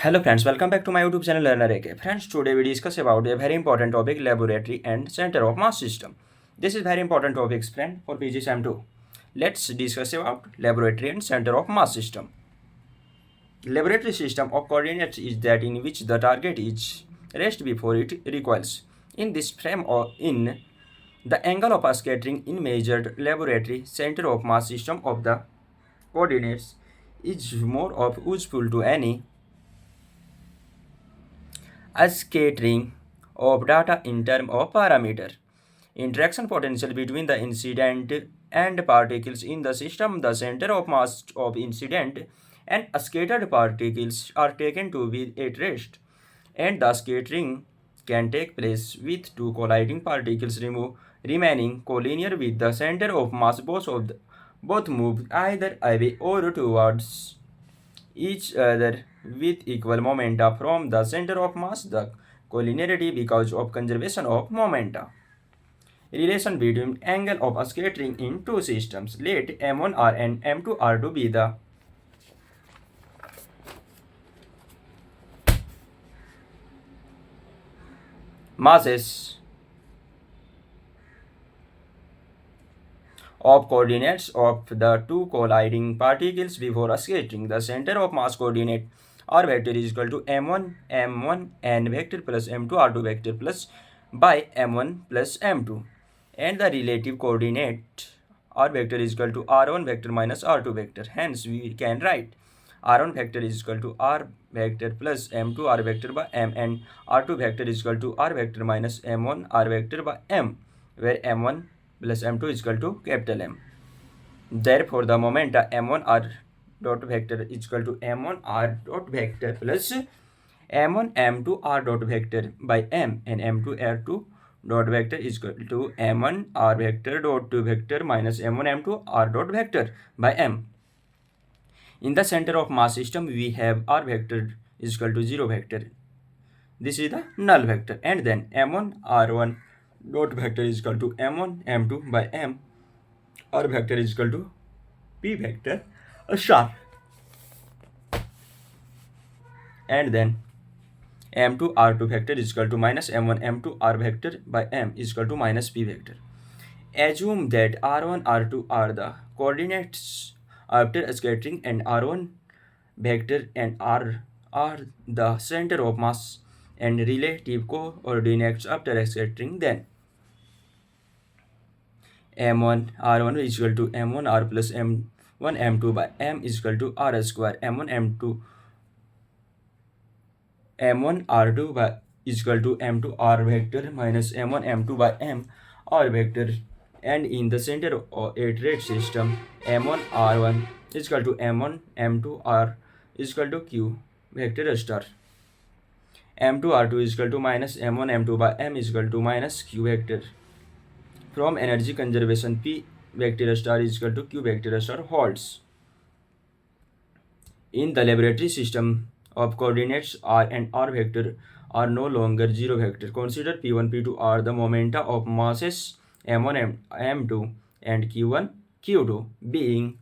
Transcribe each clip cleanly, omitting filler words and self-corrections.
Hello friends, welcome back to my YouTube channel Learner AK. Friends, today we discuss about a very important topic, laboratory and center of mass system. This is very important topics, friend, for PG Sem 2. Let's discuss about laboratory and center of mass system. Laboratory system of coordinates is that in which the target is rest before it recoils. In this frame or in the angle of a scattering in measured laboratory center of mass system of the coordinates is more of useful to any a scattering of data in terms of parameter. Interaction potential between the incident and particles in the system, the center of mass of incident and scattered particles are taken to be at rest, and the scattering can take place with two colliding particles remaining collinear with the center of mass. Both move either away or towards each other with equal momenta from the center of mass. The collinearity because of conservation of momenta. Relation between angle of scattering in two systems. Let M1R and M2R2 be the masses of coordinates of the two colliding particles before scattering. The center of mass coordinate R vector is equal to M1 N vector plus M2 R2 vector plus by M1 plus M2, and the relative coordinate R vector is equal to R1 vector minus R2 vector. Hence we can write R1 vector is equal to R vector plus M2 R vector by M, and R2 vector is equal to R vector minus M1 R vector by M, where M1 plus M2 is equal to capital M. Therefore, the momenta M1 R dot vector is equal to M1 R dot vector plus M1 M2 R dot vector by M, and M2 R2 dot vector is equal to M1 R vector dot 2 vector minus M1 M2 R dot vector by M. In the center of mass system, we have R vector is equal to 0 vector. This is the null vector, and then M1 R1 dot vector is equal to M1 M2 by M. R vector is equal to P vector star, and then M2 R2 vector is equal to minus M1 M2 R vector by M is equal to minus P vector. Assume that R1 R2 are the coordinates after scattering, and R1 vector and R are the center of mass and relative coordinates after scattering. Then M1 R1 is equal to M1 R plus M1 M2 by M is equal to R square M1 M2 M1 R2 by is equal to M2 R vector minus M1 M2 by M R vector, and in the center of a rate system M1 R1 is equal to M1 M2 R is equal to Q vector star. M2 R2 is equal to minus M1 M2 by M is equal to minus Q vector. From energy conservation, P vector star is equal to Q vector star holds. In the laboratory system of coordinates R and R vector are no longer 0 vector. Consider P1, P2 are the momenta of masses M1, M2 and Q1, Q2 being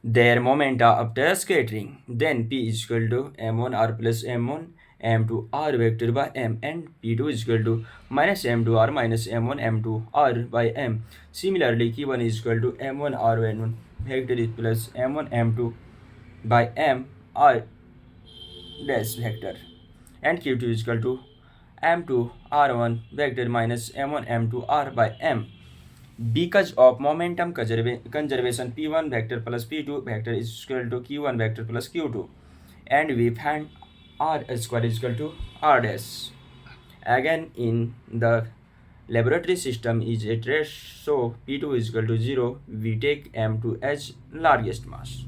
their momenta after scattering. Then P is equal to M1 R plus M1 M2 R vector by M, and P2 is equal to minus M2 R minus M1 M2 R by M. Similarly, Q1 is equal to M1 R N1 vector is plus M1 M2 by M R dash vector, and Q2 is equal to M2 R1 vector minus M1 M2 R by M. Because of momentum conservation, P1 vector plus P2 vector is equal to Q1 vector plus Q2, and we find R square is equal to R dash. Again, in the laboratory system is at rest, so P2 is equal to 0. We take M2 as largest mass.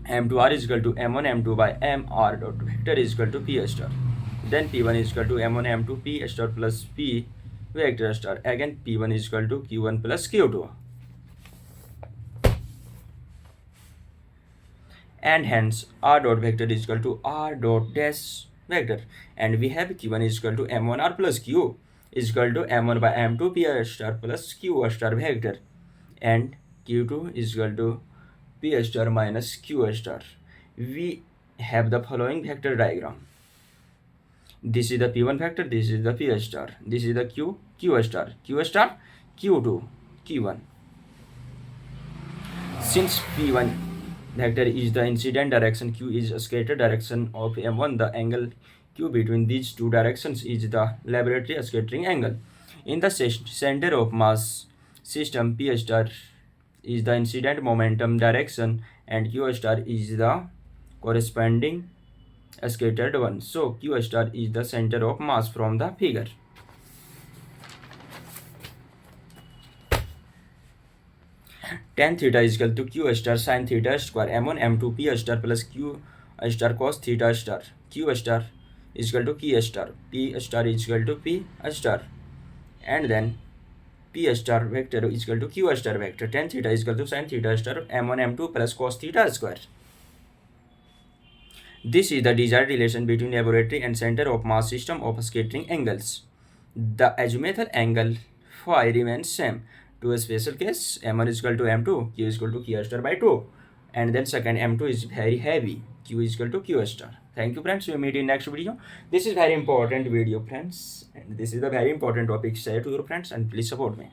M2R is equal to M1 M2 by M R dot vector is equal to P star. Then P1 is equal to M1 M2 P star plus P vector star. Again P1 is equal to Q1 plus Q2, and hence R dot vector is equal to R dot dash vector, and we have Q1 is equal to M1R plus Q is equal to M1 by M2 P star plus Q star vector, and Q2 is equal to P star minus Q star. We have the following vector diagram. This is the P1 vector, this is the P star, this is the Q star, Q2, Q1. Since P1 vector is the incident direction, Q is a scatter direction of M1, the angle Q between these two directions is the laboratory scattering angle. In the center of mass system, P star is the incident momentum direction and Q star is the corresponding scattered one. So Q star is the center of mass from the figure. Tan theta is equal to Q star sin theta square M1 M2 P star plus Q star cos theta star. Q star is equal to P star. P star is equal to P star. And then P star vector is equal to Q star vector. Tan theta is equal to sin theta star M1 M2 plus cos theta square. This is the desired relation between laboratory and center of mass system of scattering angles. The azimuthal angle phi remains same. To a special case, M1 is equal to M2, Q is equal to Q star by 2. And then second, M2 is very heavy, Q is equal to Q star. Thank you friends, we meet in next video. This is very important video friends, and this is a very important topic. Share to your friends and please support me.